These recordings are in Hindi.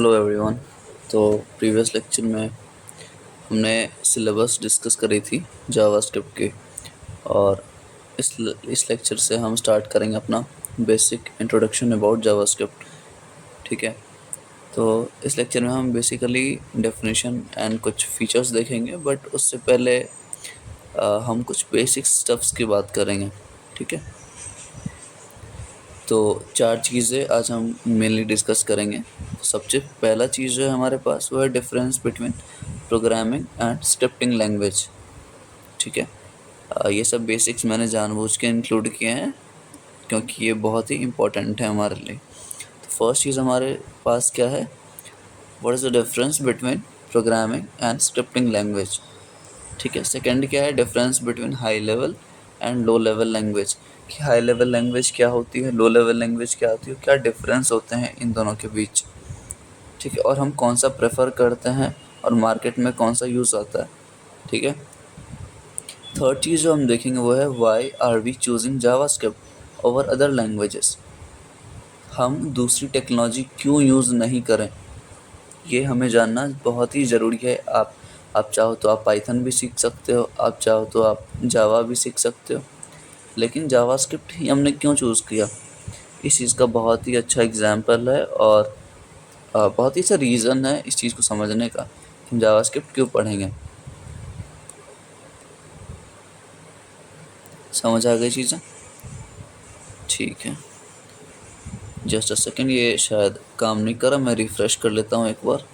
Hello everyone. तो प्रीवियस लेक्चर में हमने सिलेबस डिस्कस करी थी जावास्क्रिप्ट की, और इस लेक्चर से हम स्टार्ट करेंगे अपना बेसिक इंट्रोडक्शन अबाउट जावास्क्रिप्ट। ठीक है, तो इस लेक्चर में हम बेसिकली डेफिनेशन एंड कुछ फीचर्स देखेंगे, बट उससे पहले हम कुछ बेसिक स्टफ्स की बात करेंगे। ठीक है, तो 4 चीज़ें आज हम मेनली डिस्कस करेंगे। तो सबसे पहला चीज़ जो है हमारे पास वो है difference between programming and scripting language. ठीक है, ये सब बेसिक्स मैंने जानबूझ के इंक्लूड किए हैं क्योंकि ये बहुत ही इम्पोर्टेंट है हमारे लिए। तो फर्स्ट चीज़ हमारे पास क्या है, what is the difference between programming and scripting language. ठीक है, सेकंड क्या है, difference between high level and low level language, कि हाई लेवल लैंग्वेज क्या होती है, लो लेवल लैंग्वेज क्या होती है, क्या डिफरेंस होते हैं इन दोनों के बीच। ठीक है, और हम कौन सा प्रेफर करते हैं और मार्केट में कौन सा यूज़ आता है। ठीक है, थर्ड चीज़ जो हम देखेंगे वो है why are we choosing JavaScript over other languages. हम दूसरी टेक्नोलॉजी क्यों यूज़ नहीं करें, ये हमें जानना बहुत ही ज़रूरी है। आप चाहो तो आप पाइथन भी सीख सकते हो, आप चाहो तो आप जावा भी सीख सकते हो, लेकिन जावास्क्रिप्ट ही हमने क्यों चूज़ किया, इस चीज़ का बहुत ही अच्छा एग्जाम्पल है और बहुत ही अच्छा रीज़न है इस चीज़ को समझने का कि हम जावास्क्रिप्ट क्यों पढ़ेंगे। समझ आ गई चीज़ें? ठीक है, जस्ट अ सेकेंड, ये शायद काम नहीं कर रहा, मैं रिफ़्रेश कर लेता हूँ एक बार।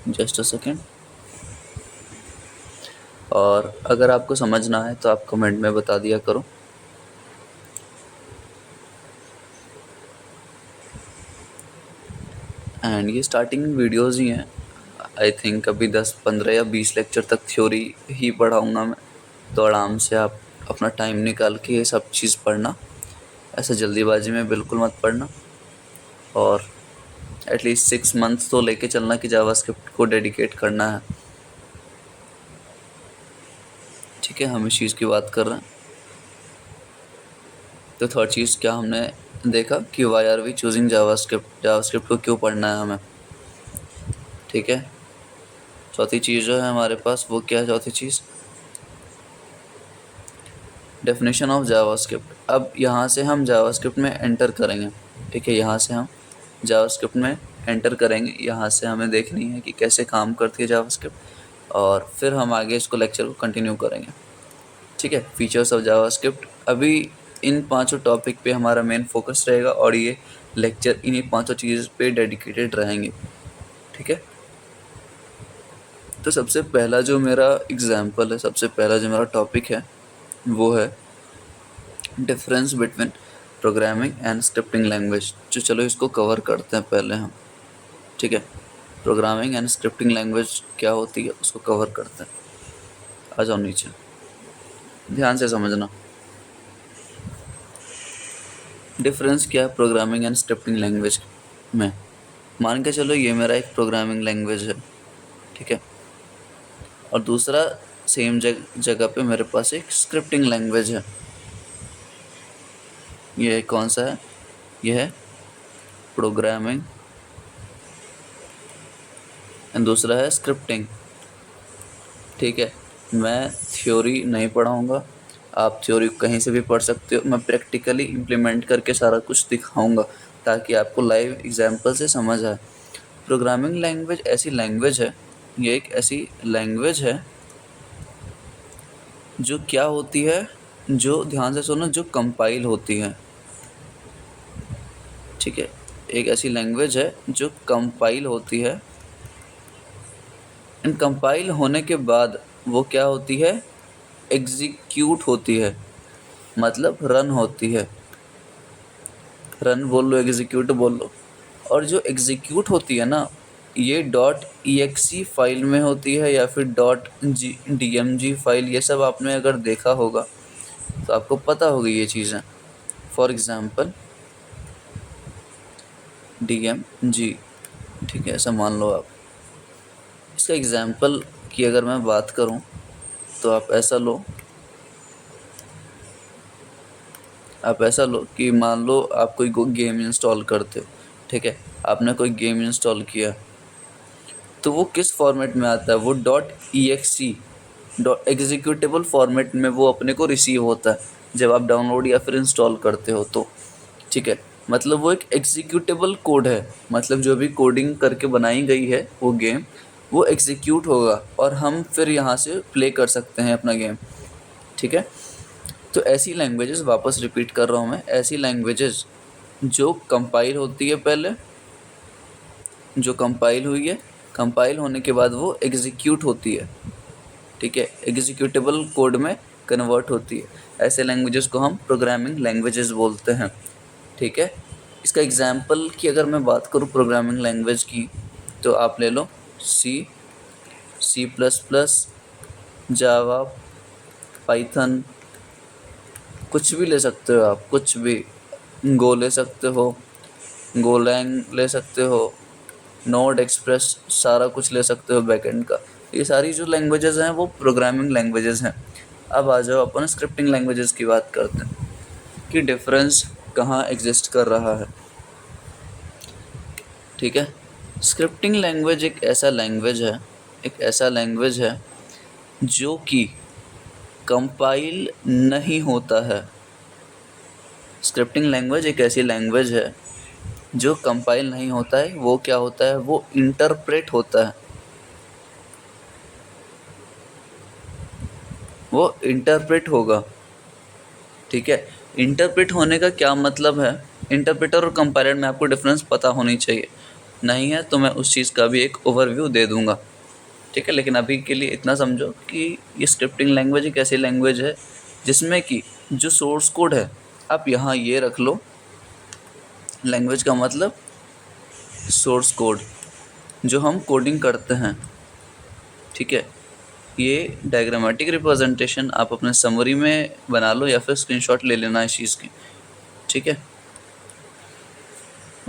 जस्ट अ सेकेंड, और अगर आपको समझना है तो आप कमेंट में बता दिया करो। एंड ये स्टार्टिंग वीडियोस ही हैं, आई थिंक अभी 10 15 या 20 लेक्चर तक थ्योरी ही पढ़ाऊँगा मैं। तो आराम से आप अपना टाइम निकाल के ये सब चीज़ पढ़ना, ऐसे जल्दीबाजी में बिल्कुल मत पढ़ना, और एटलीस्ट 6 मंथ्स तो लेके चलना कि जावास्क्रिप्ट को डेडिकेट करना है। ठीक है, हम इस चीज़ की बात कर रहे हैं। तो थर्ड चीज़ क्या हमने देखा कि why are we choosing JavaScript, JavaScript को क्यों पढ़ना है हमें। ठीक है, चौथी चीज़ जो है हमारे पास वो क्या है, चौथी चीज़ डेफिनेशन ऑफ जावास्क्रिप्ट। अब यहाँ से हम जावास्क्रिप्ट में एंटर करेंगे। ठीक है, यहाँ से हम जावास्क्रिप्ट में एंटर करेंगे, यहाँ से हमें देखनी है कि कैसे काम करती है जावास्क्रिप्ट, और फिर हम आगे इसको लेक्चर को कंटिन्यू करेंगे। ठीक है, फीचर्स ऑफ जावास्क्रिप्ट, अभी इन पांचों टॉपिक पे हमारा मेन फोकस रहेगा और ये लेक्चर इन्हीं पांचों चीज़ पे डेडिकेटेड रहेंगे। ठीक है, तो सबसे पहला जो मेरा एग्जाम्पल है, सबसे पहला जो मेरा टॉपिक है वो है difference between programming and scripting language. जो चलो इसको कवर करते हैं पहले हम। ठीक है, प्रोग्रामिंग एंड स्क्रिप्टिंग लैंग्वेज क्या होती है उसको कवर करते हैं। आ जाओ नीचे, ध्यान से समझना डिफरेंस क्या है प्रोग्रामिंग एंड स्क्रिप्टिंग लैंग्वेज में। मान के चलो ये मेरा एक प्रोग्रामिंग लैंग्वेज है। ठीक है, और दूसरा सेम जगह पे मेरे पास एक स्क्रिप्टिंग लैंग्वेज है। ये कौन सा है, ये है प्रोग्रामिंग एंड दूसरा है स्क्रिप्टिंग। ठीक है, मैं थ्योरी नहीं पढ़ाऊँगा, आप थ्योरी कहीं से भी पढ़ सकते हो, मैं प्रैक्टिकली इम्प्लीमेंट करके सारा कुछ दिखाऊंगा ताकि आपको लाइव एग्जांपल से समझ आए। प्रोग्रामिंग लैंग्वेज ऐसी लैंग्वेज है, ये एक ऐसी लैंग्वेज है जो क्या होती है, जो ध्यान से सुनो, जो कंपाइल होती है। ठीक है, एक ऐसी लैंग्वेज है जो कंपाइल होती है, एंड कंपाइल होने के बाद वो क्या होती है, एग्जीक्यूट होती है, मतलब रन होती है। रन बोल लो, एग्जीक्यूट बोल लो। और जो एग्जीक्यूट होती है ना, ये डॉट ई फाइल में होती है या फिर डॉट DMG फाइल, ये सब आपने अगर देखा होगा तो आपको पता होगी ये चीज़ें। फॉर एग्ज़ाम्पल DMG, ठीक है, ऐसा मान लो आप। इसका एग्ज़ाम्पल की अगर मैं बात करूं तो आप ऐसा लो, आप ऐसा लो कि मान लो आप कोई गेम इंस्टॉल करते हो, ठीक है, आपने कोई गेम इंस्टॉल किया, तो वो किस फॉर्मेट में आता है, वो .exe एग्जीक्यूटेबल फॉर्मेट में वो अपने को रिसीव होता है जब आप डाउनलोड या फिर इंस्टॉल करते हो तो, ठीक है। मतलब वो एक एग्जीक्यूटेबल कोड है, मतलब जो भी कोडिंग करके बनाई गई है वो गेम, वो एग्जीक्यूट होगा और हम फिर यहाँ से प्ले कर सकते हैं अपना गेम, ठीक है। तो ऐसी लैंग्वेजेस, वापस रिपीट कर रहा हूँ मैं, ऐसी लैंग्वेजेस जो कंपाइल होती है पहले, जो कंपाइल हुई है, कंपाइल होने के बाद वो एग्जीक्यूट होती है, ठीक है, एग्जीक्यूटेबल कोड में कन्वर्ट होती है, ऐसे लैंग्वेजेस को हम प्रोग्रामिंग लैंग्वेजेस बोलते हैं, ठीक है। इसका एग्जांपल की अगर मैं बात करूँ प्रोग्रामिंग लैंग्वेज की, तो आप ले लो सी, C++, जावा, पाइथन, कुछ भी ले सकते हो आप, कुछ भी, गो ले सकते हो, गोलैंग ले सकते हो, नोड, एक्सप्रेस, सारा कुछ ले सकते हो बैकएंड का। ये सारी जो लैंग्वेजेस हैं वो प्रोग्रामिंग लैंग्वेजेस हैं। अब आ जाओ अपन स्क्रिप्टिंग लैंग्वेजेस की बात करते हैं कि डिफरेंस कहाँ एग्जिस्ट कर रहा है, ठीक है। स्क्रिप्टिंग लैंग्वेज एक ऐसा लैंग्वेज है, एक ऐसा लैंग्वेज है जो कि कंपाइल नहीं होता है। स्क्रिप्टिंग लैंग्वेज एक ऐसी लैंग्वेज है जो कंपाइल नहीं होता है। वो क्या होता है, वो इंटरप्रेट होता है, वो इंटरप्रेट होगा, ठीक है। इंटरप्रेट होने का क्या मतलब है, इंटरप्रेटर और कंपाइलर में आपको डिफरेंस पता होनी चाहिए, नहीं है तो मैं उस चीज़ का भी एक ओवरव्यू दे दूंगा, ठीक है। लेकिन अभी के लिए इतना समझो कि ये स्क्रिप्टिंग लैंग्वेज एक ऐसी लैंग्वेज है जिसमें कि जो सोर्स कोड है, आप यहाँ ये रख लो, लैंग्वेज का मतलब सोर्स कोड, जो हम कोडिंग करते हैं, ठीक है। ये डायग्रामेटिक रिप्रेजेंटेशन आप अपने समरी में बना लो या फिर स्क्रीनशॉट ले लेना इस चीज़ की, ठीक है।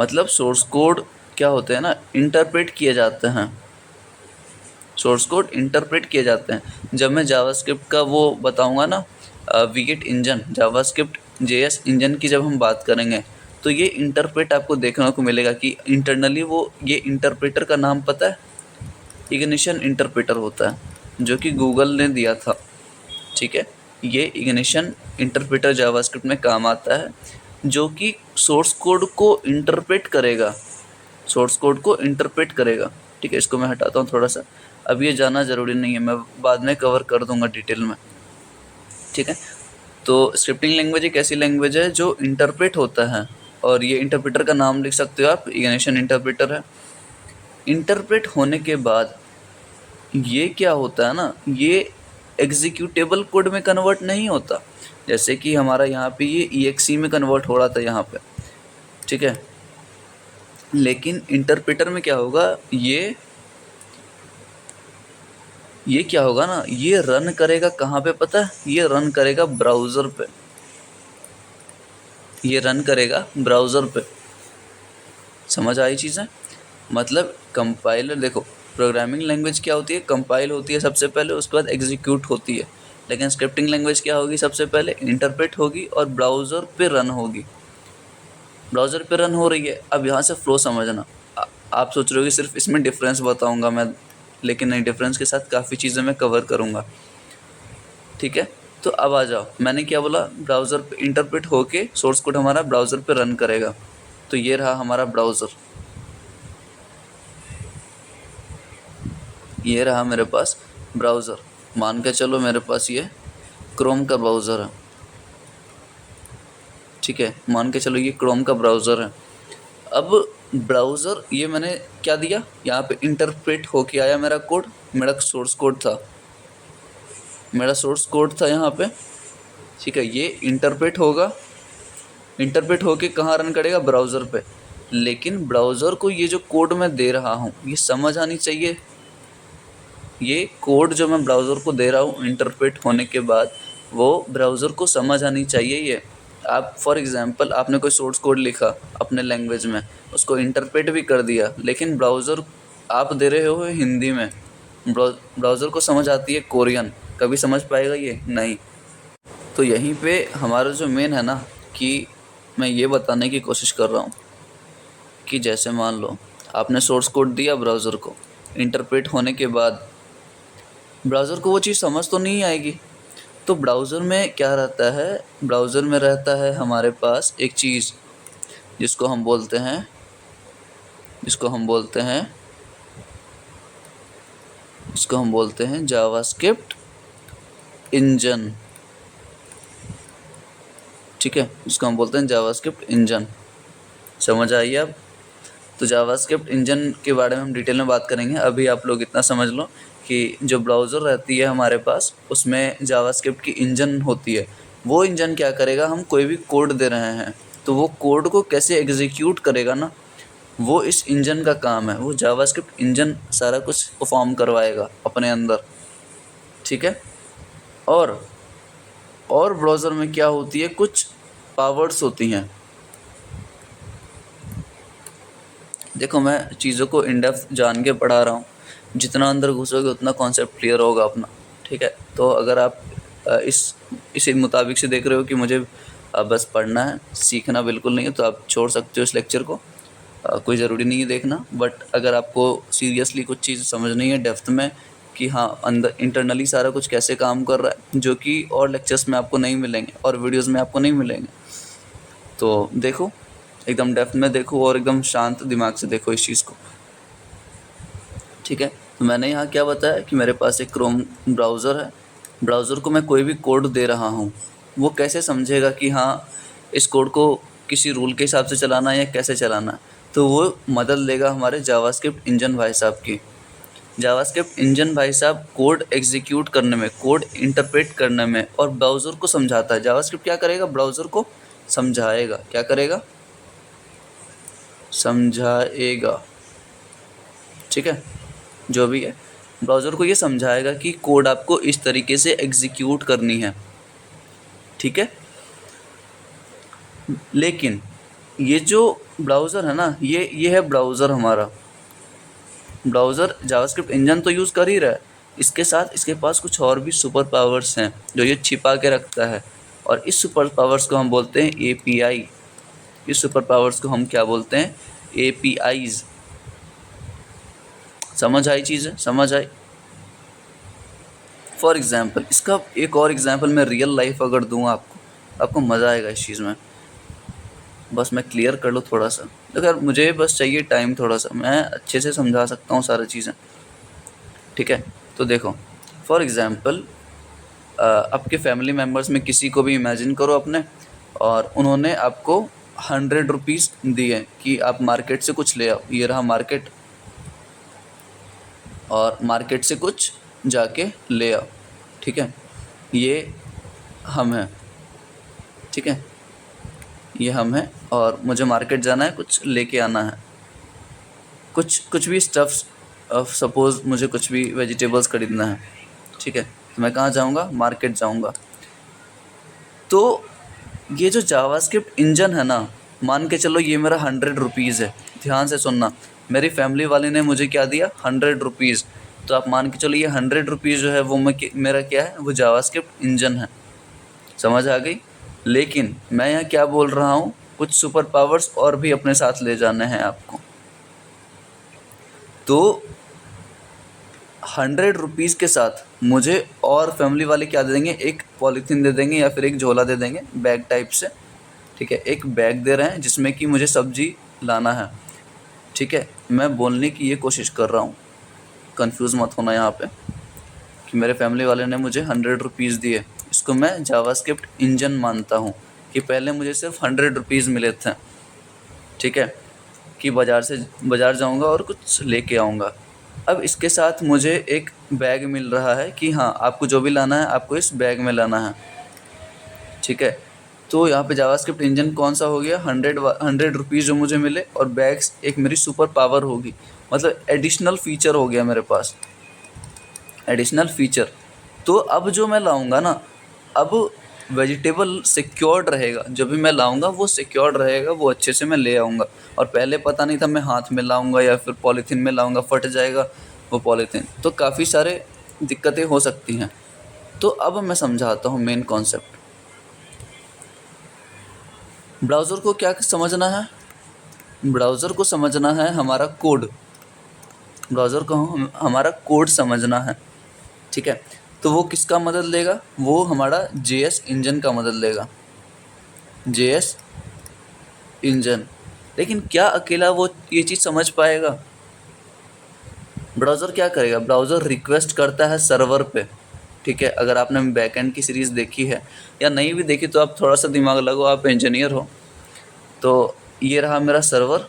मतलब सोर्स कोड क्या होते हैं ना, इंटरप्रेट किए जाते हैं, सोर्स कोड इंटरप्रेट किए जाते हैं। जब मैं जावास्क्रिप्ट का वो बताऊंगा ना, V8 engine, JavaScript JS engine की जब हम बात करेंगे, तो ये इंटरप्रेट आपको देखने को मिलेगा कि इंटरनली वो, ये इंटरप्रेटर का नाम पता है, इग्निशन इंटरप्रेटर होता है, जो कि गूगल ने दिया था, ठीक है। ये इग्निशन इंटरप्रेटर जावास्क्रिप्ट में काम आता है, जो कि सोर्स कोड को इंटरप्रेट करेगा, सोर्स कोड को इंटरप्रेट करेगा, ठीक है। इसको मैं हटाता हूँ थोड़ा सा, अब ये जानना ज़रूरी नहीं है, मैं बाद में कवर कर दूंगा डिटेल में, ठीक है। तो स्क्रिप्टिंग लैंग्वेज एक ऐसी लैंग्वेज है जो इंटरप्रेट होता है, और ये इंटरप्रेटर का नाम लिख सकते हो आप, इग्निशन इंटरप्रेटर है। इंटरप्रेट होने के बाद ये क्या होता है ना, ये एग्जीक्यूटेबल कोड में कन्वर्ट नहीं होता, जैसे कि हमारा यहाँ पे ये EXE में कन्वर्ट हो रहा था यहाँ पे, ठीक है। लेकिन इंटरप्रेटर में क्या होगा, ये क्या होगा ना, ये रन करेगा कहाँ पे पता है, ये रन करेगा ब्राउज़र पे, ये रन करेगा ब्राउज़र पे। समझ आई चीज़ें, मतलब कंपाइलर, देखो प्रोग्रामिंग लैंग्वेज क्या होती है, कंपाइल होती है सबसे पहले, उसके बाद एग्जीक्यूट होती है। लेकिन स्क्रिप्टिंग लैंग्वेज क्या होगी, सबसे पहले इंटरप्रेट होगी और ब्राउज़र पे रन होगी, ब्राउज़र पे रन हो रही है। अब यहाँ से फ्लो समझना, आप सोच रहे हो कि सिर्फ इसमें डिफरेंस बताऊँगा मैं, लेकिन नहीं, डिफरेंस के साथ काफ़ी चीज़ें मैं कवर करूँगा, ठीक है। तो अब आ जाओ, मैंने क्या बोला, ब्राउज़र पे इंटरप्रेट होके सोर्स कोड हमारा ब्राउज़र पे रन करेगा। तो ये रहा हमारा ब्राउज़र, ये रहा मेरे पास ब्राउज़र, मान के चलो मेरे पास ये क्रोम का ब्राउज़र है, ठीक है, मान के चलो ये क्रोम का ब्राउज़र है। अब ब्राउज़र, ये मैंने क्या दिया, यहाँ पे इंटरप्रेट होके आया मेरा कोड, मेरा सोर्स कोड था, मेरा सोर्स कोड था यहाँ पे, ठीक है। ये इंटरप्रेट होगा, इंटरप्रेट होके कहाँ रन करेगा, ब्राउज़र पे। लेकिन ब्राउज़र को ये जो कोड मैं दे रहा हूँ ये समझ आनी चाहिए, ये कोड जो मैं ब्राउज़र को दे रहा हूँ इंटरप्रेट होने के बाद, वो ब्राउज़र को समझ आनी चाहिए। ये आप फॉर एग्ज़ाम्पल आपने कोई सोर्स कोड लिखा अपने लैंग्वेज में, उसको इंटरप्रेट भी कर दिया, लेकिन ब्राउज़र आप दे रहे हो हिंदी में, ब्राउज़र को समझ आती है कोरियन, कभी समझ पाएगा ये नहीं। तो यहीं पे हमारा जो मेन है ना, कि मैं ये बताने की कोशिश कर रहा हूँ कि जैसे मान लो आपने सोर्स कोड दिया ब्राउज़र को, इंटरप्रेट होने के बाद ब्राउज़र को वो चीज़ समझ तो नहीं आएगी। तो ब्राउज़र में क्या रहता है, ब्राउज़र में रहता है हमारे पास एक चीज़ जिसको हम बोलते हैं जिसको हम बोलते हैं जिसको हम बोलते हैं जावास्क्रिप्ट इंजन। ठीक है, जिसको हम बोलते हैं जावास्क्रिप्ट इंजन। समझ आई अब? तो जावास्क्रिप्ट इंजन के बारे में हम डिटेल में बात करेंगे। अभी आप लोग इतना समझ लो कि जो ब्राउज़र रहती है हमारे पास, उसमें जावास्क्रिप्ट की इंजन होती है। वो इंजन क्या करेगा, हम कोई भी कोड दे रहे हैं तो वो कोड को कैसे एग्जीक्यूट करेगा ना, वो इस इंजन का काम है। वो जावास्क्रिप्ट इंजन सारा कुछ परफॉर्म करवाएगा अपने अंदर। ठीक है। और ब्राउज़र में क्या होती है, कुछ पावर्स होती हैं। देखो, मैं चीज़ों को इन डेप्थ जान के पढ़ा रहा हूँ, जितना अंदर घुसोगे उतना कॉन्सेप्ट क्लियर होगा अपना। ठीक है। तो अगर आप इसी मुताबिक से देख रहे हो कि मुझे बस पढ़ना है, सीखना बिल्कुल नहीं है, तो आप छोड़ सकते हो इस लेक्चर को। कोई ज़रूरी नहीं है देखना। बट अगर आपको सीरियसली कुछ चीज़ समझनी है डेप्थ में कि हाँ अंदर इंटरनली सारा कुछ कैसे काम कर रहा है, जो कि और लेक्चर्स में आपको नहीं मिलेंगे और वीडियोस में आपको नहीं मिलेंगे, तो देखो, एकदम डेप्थ में देखो और एकदम शांत दिमाग से देखो इस चीज़ को। ठीक है। तो मैंने यहाँ क्या बताया कि मेरे पास एक क्रोम ब्राउज़र है। ब्राउज़र को मैं कोई भी कोड दे रहा हूँ, वो कैसे समझेगा कि हाँ इस कोड को किसी रूल के हिसाब से चलाना है या कैसे चलाना है, तो वो मदद लेगा हमारे जावास्क्रिप्ट इंजन भाई साहब की। जावास्क्रिप्ट इंजन भाई साहब कोड एग्जीक्यूट करने में, कोड इंटरप्रेट करने में और ब्राउज़र को समझाता है। जावास्क्रिप्ट क्या करेगा, ब्राउज़र को समझाएगा। क्या करेगा, समझाएगा। ठीक है, जो भी है, ब्राउज़र को ये समझाएगा कि कोड आपको इस तरीके से एग्जीक्यूट करनी है। ठीक है। लेकिन ये जो ब्राउज़र है ना, ये है ब्राउज़र हमारा। ब्राउज़र जावास्क्रिप्ट इंजन तो यूज़ कर ही रहा है, इसके साथ इसके पास कुछ और भी सुपर पावर्स हैं जो ये छिपा के रखता है, और इस सुपर पावर्स को हम बोलते हैं API। इस सुपर पावर्स को हम क्या बोलते हैं, APIs। समझ आई चीज़ें, समझ आई? फॉर एग्ज़ाम्पल, इसका एक और एग्ज़ाम्पल मैं रियल लाइफ अगर दूँ आपको मज़ा आएगा इस चीज़ में। बस मैं क्लियर कर लूँ थोड़ा सा। अगर मुझे बस चाहिए टाइम थोड़ा सा, मैं अच्छे से समझा सकता हूँ सारी चीज़ें। ठीक है। तो देखो, फॉर एग्ज़ाम्पल, आपके फैमिली मेम्बर्स में किसी को भी इमेजिन करो अपने, और उन्होंने आपको 100 रुपीज़ दिए कि आप मार्केट से कुछ ले आओ। ये रहा मार्केट, और मार्केट से कुछ जाके ले आओ। ठीक है, ये हम हैं। ठीक है, ये हम हैं और मुझे मार्केट जाना है, कुछ लेके आना है, कुछ भी स्टफ्स। सपोज़ मुझे कुछ भी वेजिटेबल्स खरीदना है। ठीक है, तो मैं कहाँ जाऊँगा, मार्केट जाऊँगा। तो ये जो जावास्क्रिप्ट इंजन है ना, मान के चलो ये मेरा 100 रुपीज़ है। ध्यान से सुनना, मेरी फैमिली वाले ने मुझे क्या दिया, 100 रुपीज़। तो आप मान के चलो ये 100 रुपीज़ जो है वो मेरा क्या है, वो जावास्क्रिप्ट इंजन है। समझ आ गई? लेकिन मैं यहाँ क्या बोल रहा हूँ, कुछ सुपर पावर्स और भी अपने साथ ले जाने हैं आपको। तो 100 रुपीज़ के साथ मुझे और फैमिली वाले क्या दे देंगे, एक पॉलीथीन दे देंगे या फिर एक झोला दे देंगे, बैग टाइप से। ठीक है, एक बैग दे रहे हैं जिसमें कि मुझे सब्जी लाना है। ठीक है, मैं बोलने की ये कोशिश कर रहा हूँ, कंफ्यूज मत होना यहाँ पे, कि मेरे फैमिली वाले ने मुझे 100 रुपीज़ दिए। इसको मैं जावास्क्रिप्ट इंजन मानता हूँ कि पहले मुझे सिर्फ 100 रुपीज़ मिले थे। ठीक है, कि बाज़ार जाऊँगा और कुछ लेके आऊँगा। अब इसके साथ मुझे एक बैग मिल रहा है कि हाँ आपको जो भी लाना है आपको इस बैग में लाना है। ठीक है, तो यहाँ पे जावास्क्रिप्ट इंजन कौन सा हो गया, 100 रुपीज़ जो मुझे मिले, और बैग्स एक मेरी सुपर पावर होगी, मतलब एडिशनल फीचर हो गया मेरे पास, एडिशनल फीचर। तो अब जो मैं लाऊंगा ना, अब वेजिटेबल सिक्योर्ड रहेगा, जो भी मैं लाऊंगा वो सिक्योर्ड रहेगा, वो अच्छे से मैं ले आऊँगा। और पहले पता नहीं था, मैं हाथ में लाऊंगा या फिर पॉलीथीन में लाऊंगा, फट जाएगा वो पॉलीथीन, तो काफ़ी सारे दिक्कतें हो सकती हैं। तो अब मैं समझाता हूँ मेन कॉन्सेप्ट। ब्राउज़र को क्या समझना है? ब्राउज़र को समझना है हमारा कोड। ब्राउज़र को हमारा कोड समझना है, ठीक है। तो वो किसका मदद लेगा? वो हमारा JS इंजन का मदद लेगा, JS इंजन। लेकिन क्या अकेला वो ये चीज़ समझ पाएगा? ब्राउज़र क्या करेगा? ब्राउज़र रिक्वेस्ट करता है सर्वर पे, ठीक है। अगर आपने बैकएंड की सीरीज़ देखी है या नहीं भी देखी तो आप थोड़ा सा दिमाग लगाओ, आप इंजीनियर हो। तो ये रहा मेरा सर्वर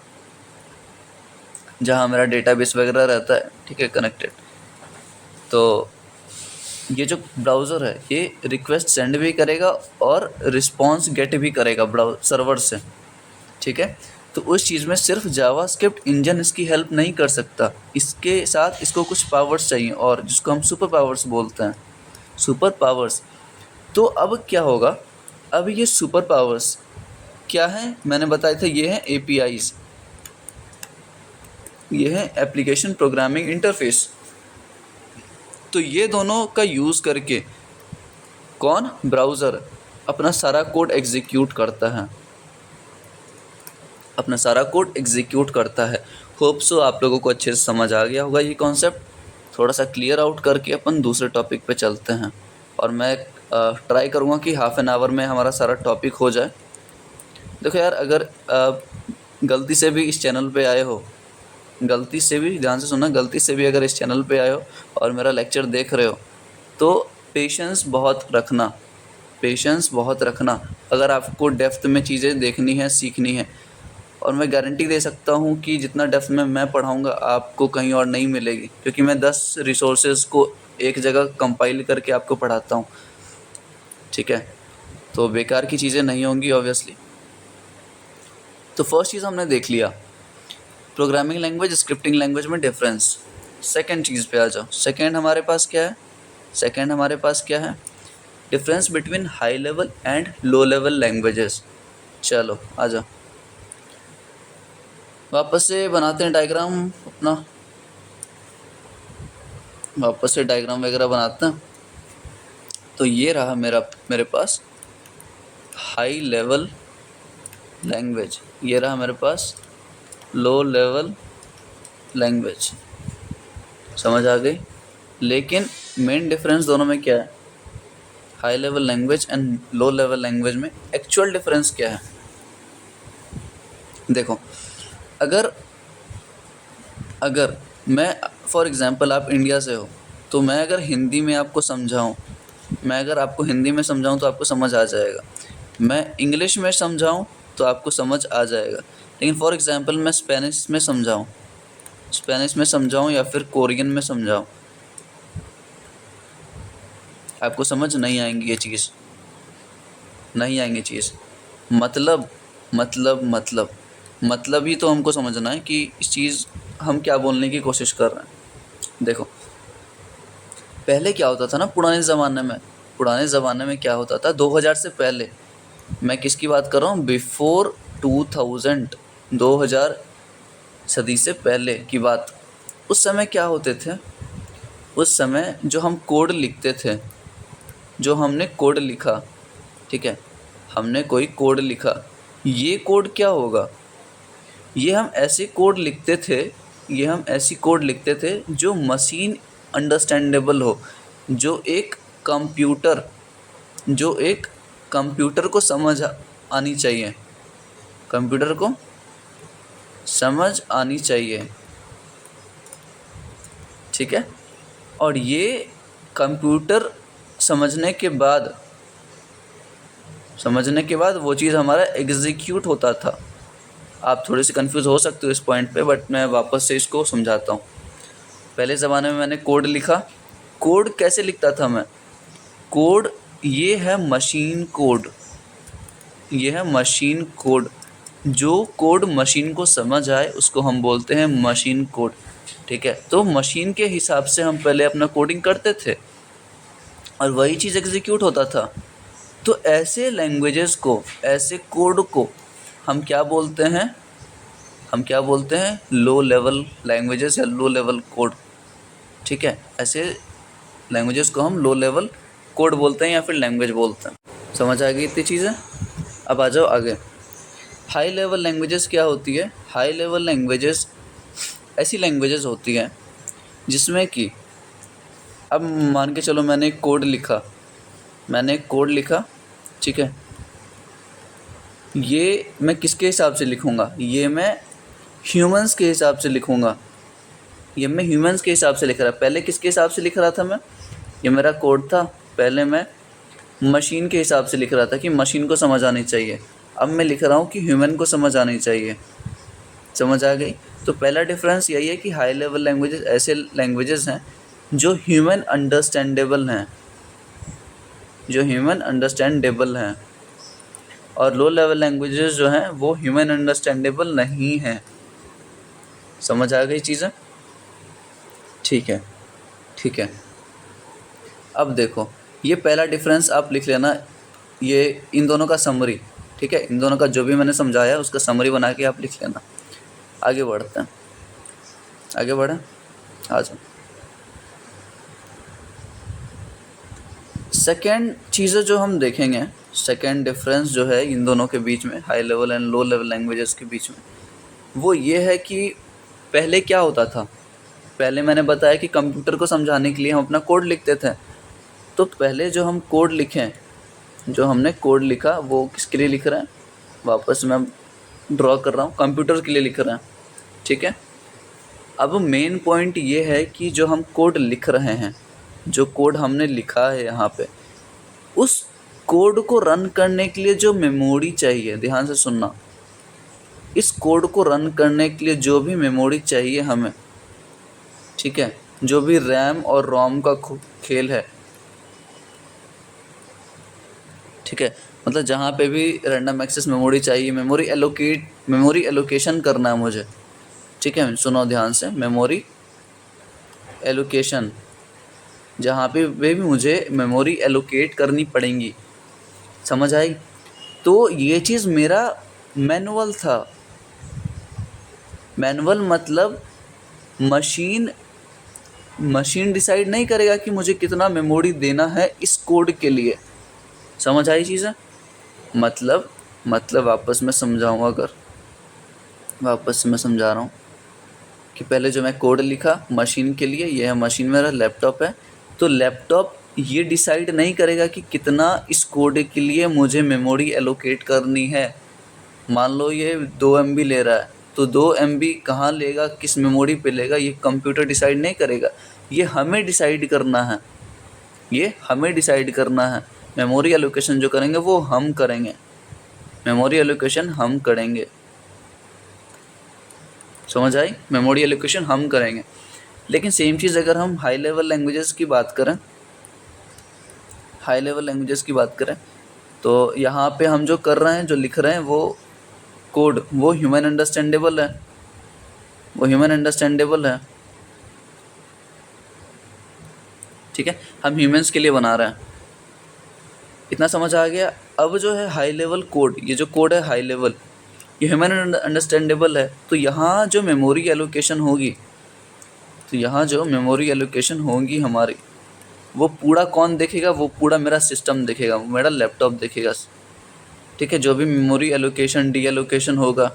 जहाँ मेरा डेटाबेस वगैरह रहता है, ठीक है, कनेक्टेड। तो ये जो ब्राउज़र है ये रिक्वेस्ट सेंड भी करेगा और रिस्पॉन्स गेट भी करेगा सर्वर से, ठीक है। तो उस चीज़ में सिर्फ जावास्क्रिप्ट इंजन इसकी हेल्प नहीं कर सकता, इसके साथ इसको कुछ पावर्स चाहिए और जिसको हम सुपर पावर्स बोलते हैं, सुपर पावर्स। तो अब क्या होगा? अब ये सुपर पावर्स क्या है? मैंने बताया था ये है APIs, ये है एप्लीकेशन प्रोग्रामिंग इंटरफेस। तो ये दोनों का यूज़ करके कौन? ब्राउज़र अपना सारा कोड एग्जीक्यूट करता है, अपना सारा कोड एग्जीक्यूट करता है। होप सो आप लोगों को अच्छे से समझ आ गया होगा ये कॉन्सेप्ट। थोड़ा सा क्लियर आउट करके अपन दूसरे टॉपिक पे चलते हैं और मैं ट्राई करूँगा कि हाफ एन आवर में हमारा सारा टॉपिक हो जाए। देखो यार, अगर गलती से भी इस चैनल पे आए हो, गलती से भी, ध्यान से सुनना, गलती से भी अगर इस चैनल पे आए हो और मेरा लेक्चर देख रहे हो तो पेशेंस बहुत रखना, पेशेंस बहुत रखना। अगर आपको डेप्थ में चीज़ें देखनी है, सीखनी है, और मैं गारंटी दे सकता हूँ कि जितना डेप्थ में मैं पढ़ाऊँगा आपको कहीं और नहीं मिलेगी, क्योंकि मैं 10 रिसोर्सेज को एक जगह कंपाइल करके आपको पढ़ाता हूँ, ठीक है। तो बेकार की चीज़ें नहीं होंगी ऑब्वियसली। तो फर्स्ट चीज़ हमने देख लिया प्रोग्रामिंग लैंग्वेज स्क्रिप्टिंग लैंग्वेज में डिफरेंस। सेकंड चीज़ पे आ जाओ। सेकंड हमारे पास क्या है? सेकंड हमारे पास क्या है? Difference between high level and low level languages. चलो आ जाओ, वापस से बनाते हैं डायग्राम अपना, वापस से डायग्राम वगैरह बनाते हैं। तो ये रहा मेरे पास हाई लेवल लैंग्वेज, ये रहा मेरे पास लो लेवल लैंग्वेज। समझ आ गई? लेकिन मेन डिफरेंस दोनों में क्या है? High level language and low level language में एक्चुअल डिफरेंस क्या है? देखो, अगर अगर मैं, फॉर एग्जांपल आप इंडिया से हो, तो मैं अगर हिंदी में आपको समझाऊं, मैं अगर आपको हिंदी में समझाऊं तो आपको समझ आ जाएगा। मैं इंग्लिश में समझाऊं तो आपको समझ आ जाएगा। लेकिन फॉर एग्जांपल मैं स्पेनिश में समझाऊं या फिर कोरियन में समझाऊं, आपको समझ नहीं आएंगी ये चीज़, नहीं आएंगी चीज़। मतलब मतलब मतलब मतलब ही तो हमको समझना है कि इस चीज़ हम क्या बोलने की कोशिश कर रहे हैं। देखो, पहले क्या होता था ना, पुराने ज़माने में क्या होता था 2000 से पहले, मैं किसकी बात कर रहा हूँ? बिफोर 2000, 2000 सदी से पहले की बात। उस समय क्या होते थे? उस समय जो हम कोड लिखते थे, जो हमने कोड लिखा, ठीक है, हमने कोई कोड लिखा, ये कोड क्या होगा? ये हम ऐसे कोड लिखते थे, ये हम ऐसी कोड लिखते थे जो मशीन अंडरस्टैंडेबल हो, जो एक कंप्यूटर को समझ आनी चाहिए, कंप्यूटर को समझ आनी चाहिए, ठीक है। और ये कंप्यूटर समझने के बाद वो चीज़ हमारा एग्जीक्यूट होता था। आप थोड़े से कंफ्यूज हो सकते हो इस पॉइंट पे, बट मैं वापस से इसको समझाता हूँ। पहले ज़माने में मैंने कोड लिखा। कोड कैसे लिखता था मैं? कोड, ये है मशीन कोड, ये है मशीन कोड। जो कोड मशीन को समझ आए उसको हम बोलते हैं मशीन कोड, ठीक है। तो मशीन के हिसाब से हम पहले अपना कोडिंग करते थे और वही चीज़ एग्जीक्यूट होता था। तो ऐसे लैंग्वेजेस को, ऐसे कोड को हम क्या बोलते हैं? हम क्या बोलते हैं? लो लेवल लैंग्वेजेस या लो लेवल कोड, ठीक है। ऐसे लैंग्वेजेस को हम लो लेवल कोड बोलते हैं या फिर लैंग्वेज बोलते हैं। समझ आ गई इतनी चीज़ें? अब आ जाओ आगे। हाई लेवल लैंग्वेजेस क्या होती है? हाई लेवल लैंग्वेजेस ऐसी लैंग्वेजेस होती हैं जिसमें कि अब मान के चलो मैंने एक कोड लिखा, ठीक है। ये मैं किसके हिसाब से लिखूँगा? ये मैं ह्यूमंस के हिसाब से लिखूँगा। ये मैं ह्यूमंस के हिसाब से लिख रहा। पहले किसके हिसाब से लिख रहा था मैं? ये मेरा कोड था, पहले मैं मशीन के हिसाब से लिख रहा था कि मशीन को समझ आनी चाहिए। अब मैं लिख रहा हूँ कि ह्यूमन को समझ आनी चाहिए। समझ आ गई? तो पहला डिफरेंस यही है कि हाई लेवल लैंग्वेजेस ऐसे लैंग्वेजेस हैं जो ह्यूमन अंडरस्टैंडेबल हैं, और लो लेवल लैंग्वेजेस जो हैं वो ह्यूमन अंडरस्टैंडेबल नहीं हैं। समझ आ गई चीज़ें? ठीक है, ठीक है। अब देखो, ये पहला डिफरेंस आप लिख लेना, ये इन दोनों का समरी, ठीक है। इन दोनों का जो भी मैंने समझाया उसका समरी बना के आप लिख लेना। आगे बढ़ते हैं, आगे बढ़ें, आ जाओ। सेकेंड चीज़ें जो हम देखेंगे, सेकेंड डिफरेंस जो है इन दोनों के बीच में, high level and low level languages के बीच में, वो ये है कि पहले क्या होता था। पहले मैंने बताया कि कंप्यूटर को समझाने के लिए हम अपना कोड लिखते थे। तो पहले जो हम कोड लिखें, जो हमने कोड लिखा वो किसके लिए लिख रहे हैं? वापस मैं ड्रॉ कर रहा हूँ, कंप्यूटर के लिए लिख रहे हैं, ठीक है। अब मेन पॉइंट ये है कि जो हम कोड लिख रहे हैं, जो कोड हमने लिखा है यहाँ पे, उस कोड को रन करने के लिए जो मेमोरी चाहिए, ध्यान से सुनना, इस कोड को रन करने के लिए जो भी मेमोरी चाहिए हमें, ठीक है, जो भी रैम और रोम का खेल है, ठीक है, मतलब जहाँ पे भी रैंडम एक्सेस मेमोरी चाहिए, मेमोरी एलोकेशन करना है मुझे, ठीक है। सुनो ध्यान से, मेमोरी एलोकेशन, जहाँ पे भी मुझे मेमोरी एलोकेट करनी पड़ेंगी। समझ आई? तो ये चीज़ मेरा मैनुअल था। मैनुअल मतलब मशीन डिसाइड नहीं करेगा कि मुझे कितना मेमोरी देना है इस कोड के लिए। समझ आई चीज़ें? मतलब वापस मैं समझाऊँगा, अगर वापस से मैं समझा रहा हूँ कि पहले जो मैं कोड लिखा मशीन के लिए, ये है मशीन, मेरा लैपटॉप है, तो लैपटॉप ये डिसाइड नहीं करेगा कि कितना इस कोड के लिए मुझे मेमोरी एलोकेट करनी है। मान लो ये 2 MB ले रहा है, तो 2 MB कहाँ लेगा, किस मेमोरी पे लेगा, ये कंप्यूटर डिसाइड नहीं करेगा, ये हमें डिसाइड करना है। ये हमें डिसाइड करना है। मेमोरी एलोकेशन जो करेंगे वो हम करेंगे, मेमोरी एलोकेशन हम करेंगे। समझ आई? मेमोरी एलोकेशन हम करेंगे। लेकिन सेम चीज़ अगर हम हाई लेवल लैंग्वेजेस की बात करें, तो यहाँ पे हम जो कर रहे हैं, जो लिख रहे हैं, वो कोड वो ह्यूमन अंडरस्टैंडेबल है, ठीक है। हम ह्यूमंस के लिए बना रहे हैं। इतना समझ आ गया? अब जो है हाई लेवल कोड, ये जो कोड है हाई लेवल, ये ह्यूमन अंडरस्टैंडेबल है। तो यहाँ जो मेमोरी एलोकेशन होगी, हमारी, वो पूरा कौन देखेगा? वो पूरा मेरा सिस्टम देखेगा, मेरा लैपटॉप देखेगा, ठीक है। जो भी मेमोरी एलोकेशन डी एलोकेशन होगा,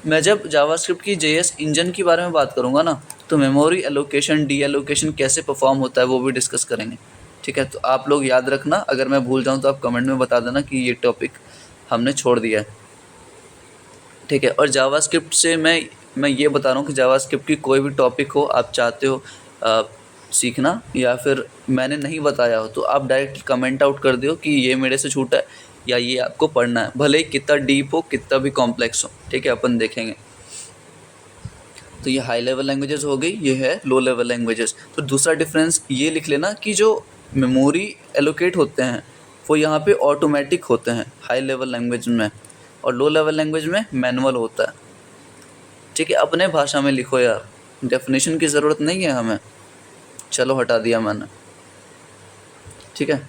मैं जब जावास्क्रिप्ट की JS इंजन के बारे में बात करूँगा ना, तो मेमोरी एलोकेशन डी एलोकेशन कैसे परफॉर्म होता है वो भी डिस्कस करेंगे, ठीक है। तो आप लोग याद रखना, अगर मैं भूल जाऊँ तो आप कमेंट में बता देना कि ये टॉपिक हमने छोड़ दिया है, ठीक है। और जावास्क्रिप्ट से मैं ये बता रहा हूँ कि जावास्क्रिप्ट की कोई भी टॉपिक हो, आप चाहते हो सीखना, या फिर मैंने नहीं बताया हो, तो आप डायरेक्ट कमेंट आउट कर दो कि ये मेरे से छूटा है या ये आपको पढ़ना है, भले ही कितना डीप हो, कितना भी कॉम्प्लेक्स हो, ठीक है, अपन देखेंगे। तो ये हाई लेवल लैंग्वेजेस हो गई, ये है लो लेवल लैंग्वेजेस। तो दूसरा डिफरेंस ये लिख लेना कि जो मेमोरी एलोकेट होते हैं वो यहाँ पे ऑटोमेटिक होते हैं हाई लेवल लैंग्वेज में, और लो लेवल लैंग्वेज में मैनुअल होता है, ठीक है। अपने भाषा में लिखो यार, डेफिनेशन की ज़रूरत नहीं है हमें। चलो हटा दिया मैंने, ठीक है।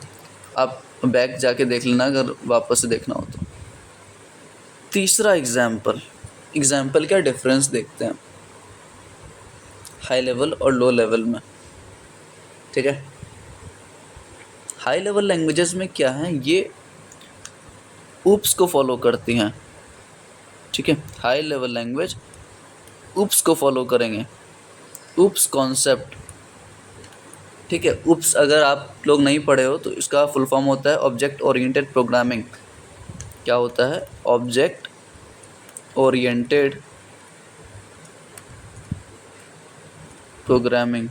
आप बैक जाके देख लेना अगर वापस से देखना हो तो। तीसरा एग्जाम्पल क्या डिफरेंस देखते हैं हाई लेवल और लो लेवल में, ठीक है। हाई लेवल लैंग्वेजेस में क्या है, ये ऊप्स को फॉलो करती हैं, ठीक है, हाई लेवल लैंग्वेज UPS को फॉलो करेंगे, UPS कॉन्सेप्ट। ठीक है, UPS अगर आप लोग नहीं पढ़े हो तो इसका फुल फॉर्म होता है ऑब्जेक्ट ओरिएंटेड प्रोग्रामिंग। क्या होता है? Object oriented programming.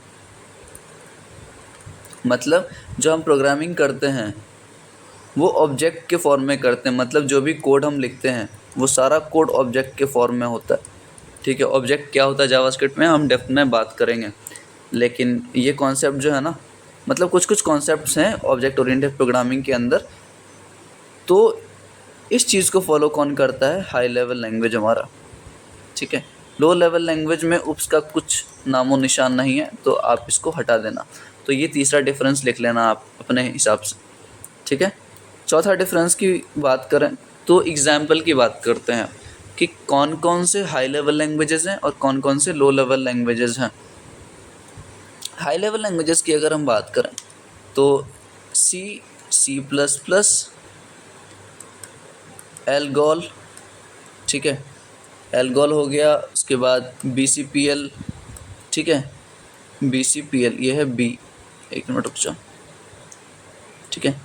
मतलब जो हम प्रोग्रामिंग करते हैं वो ऑब्जेक्ट के फॉर्म में करते हैं, मतलब जो भी कोड हम लिखते हैं वो सारा कोड ऑब्जेक्ट के फॉर्म में होता है। ठीक है, ऑब्जेक्ट क्या होता है जावास्क्रिप्ट में हम डेप्थ में बात करेंगे, लेकिन ये कॉन्सेप्ट जो है ना, मतलब कुछ कुछ कॉन्सेप्ट्स हैं ऑब्जेक्ट ओरिएंटेड प्रोग्रामिंग के अंदर। तो इस चीज़ को फॉलो कौन करता है? हाई लेवल लैंग्वेज हमारा। ठीक है, लो लेवल लैंग्वेज में UPS का कुछ नामो निशान नहीं है, तो आप इसको हटा देना। तो ये तीसरा डिफरेंस लिख लेना आप अपने हिसाब से। ठीक है, चौथा डिफरेंस की बात करें तो एग्जाम्पल की बात करते हैं कि कौन कौन से हाई लेवल लैंग्वेजेस हैं और कौन कौन से लो लेवल लैंग्वेजेस हैं। हाई लेवल लैंग्वेजेस की अगर हम बात करें तो C++, एल्गोल। ठीक है, एल्गोल हो गया, उसके बाद BCPL। ठीक है, BCPL ये है B, एक मिनट रुक जाओ। ठीक है,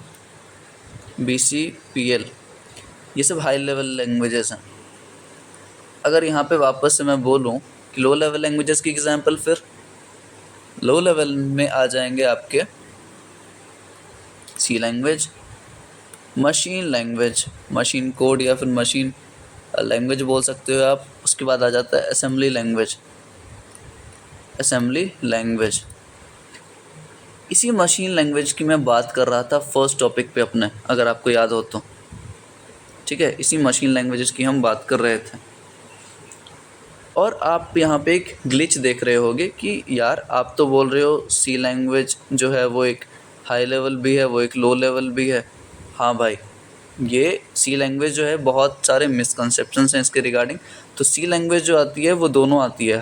BCPL ये सब हाई लेवल लैंग्वेजेस हैं। अगर यहाँ पे वापस से मैं बोलूँ कि लो लेवल लैंग्वेजेस की एग्जांपल, फिर लो लेवल में आ जाएंगे आपके C language, machine language, machine code या फिर मशीन लैंग्वेज बोल सकते हो आप। उसके बाद आ जाता है असेंबली लैंग्वेज, असेंबली लैंग्वेज। इसी मशीन लैंग्वेज की मैं बात कर रहा था फर्स्ट टॉपिक पे अपने, अगर आपको याद हो तो। ठीक है, इसी मशीन लैंग्वेजेस की हम बात कर रहे थे। और आप यहाँ पे एक ग्लिच देख रहे होगे कि यार आप तो बोल रहे हो C लैंग्वेज जो है वो एक हाई लेवल भी है, वो एक लो लेवल भी है। हाँ भाई, ये C लैंग्वेज जो है बहुत सारे मिसकंसेप्शंस हैं इसके रिगार्डिंग। तो C लैंग्वेज जो आती है वो दोनों आती है,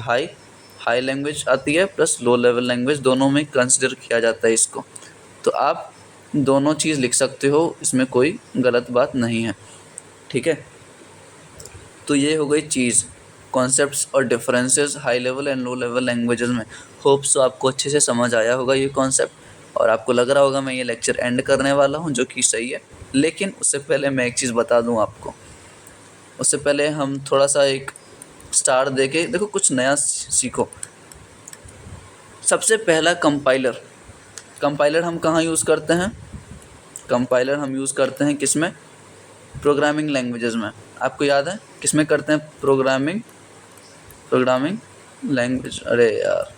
हाई लैंग्वेज आती है प्लस लो लेवल लैंग्वेज, दोनों में कंसिडर किया जाता है इसको। तो आप दोनों चीज़ लिख सकते हो, इसमें कोई गलत बात नहीं है। ठीक है, तो ये हो गई चीज़, कॉन्सेप्ट्स और differences high level and low level languages में। होप्स आपको अच्छे से समझ आया होगा ये कॉन्सेप्ट, और आपको लग रहा होगा मैं ये लेक्चर एंड करने वाला हूँ, जो कि सही है। लेकिन उससे पहले मैं एक चीज़ बता दूँ आपको, उससे पहले हम थोड़ा सा एक स्टार दे के देखो, कुछ नया सीखो। सबसे पहला कंपाइलर। कंपाइलर हम कहाँ यूज़ करते हैं? कंपाइलर हम यूज़ करते हैं किस में? प्रोग्रामिंग लैंग्वेजेस में। आपको याद है किस में करते हैं? Programming language. अरे यार,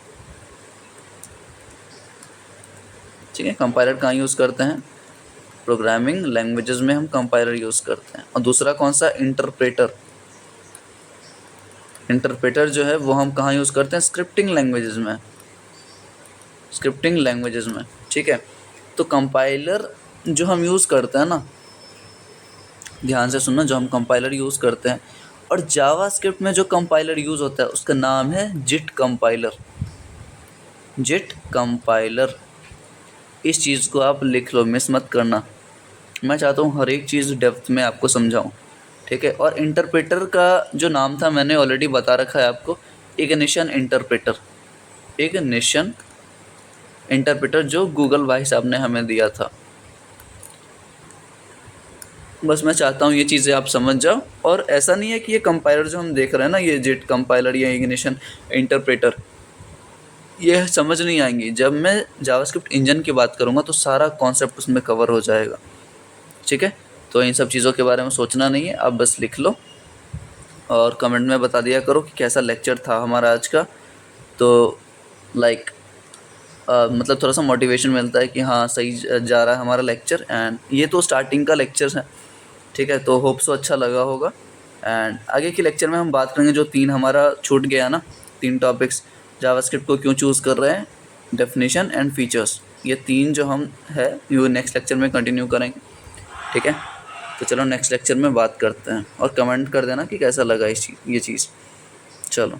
ठीक है, कंपाइलर कहाँ यूज़ करते हैं? प्रोग्रामिंग लैंग्वेजेस में हम कंपाइलर यूज़ करते हैं। और दूसरा कौन सा? इंटरप्रेटर। इंटरप्रेटर जो है वो हम कहाँ यूज़ करते हैं? स्क्रिप्टिंग लैंग्वेजेस में, स्क्रिप्टिंग लैंग्वेजेस में। ठीक है, तो कंपाइलर जो हम यूज़ करते हैं ना, ध्यान से सुनना, जो हम कंपाइलर यूज़ करते हैं, और जावास्क्रिप्ट में जो कंपाइलर यूज़ होता है उसका नाम है जिट कंपाइलर। जिट कंपाइलर, इस चीज़ को आप लिख लो, मिस मत करना। मैं चाहता हूँ हर एक चीज़ डेप्थ में आपको समझाऊँ। ठीक है, और इंटरप्रेटर का जो नाम था मैंने ऑलरेडी बता रखा है आपको, इग्निशन इंटरप्रेटर। इग्निशन इंटरप्रेटर जो गूगल भाई साहब ने हमें दिया था। बस मैं चाहता हूँ ये चीज़ें आप समझ जाओ। और ऐसा नहीं है कि ये कंपाइलर जो हम देख रहे हैं ना, ये जिट कंपाइलर या इग्निशन इंटरप्रेटर, ये समझ नहीं आएंगी। जब मैं जावास्क्रिप्ट इंजन की बात करूँगा तो सारा कॉन्सेप्ट उसमें कवर हो जाएगा। ठीक है, तो इन सब चीज़ों के बारे में सोचना नहीं है, आप बस लिख लो और कमेंट में बता दिया करो कि कैसा लेक्चर था हमारा आज का। तो लाइक मतलब थोड़ा सा मोटिवेशन मिलता है कि हाँ सही जा रहा है हमारा लेक्चर। एंड ये तो स्टार्टिंग का लेक्चर है। ठीक है, तो होप सो अच्छा लगा होगा। एंड आगे के लेक्चर में हम बात करेंगे जो 3 हमारा छूट गया ना, 3 टॉपिक्स, जावास्क्रिप्ट को क्यों चूज़ कर रहे हैं, डेफिनेशन एंड फीचर्स, ये 3 जो हम है ये नेक्स्ट लेक्चर में कंटिन्यू करेंगे। ठीक है, तो चलो नेक्स्ट लेक्चर में बात करते हैं, और कमेंट कर देना कि कैसा लगा ये चीज़। चलो।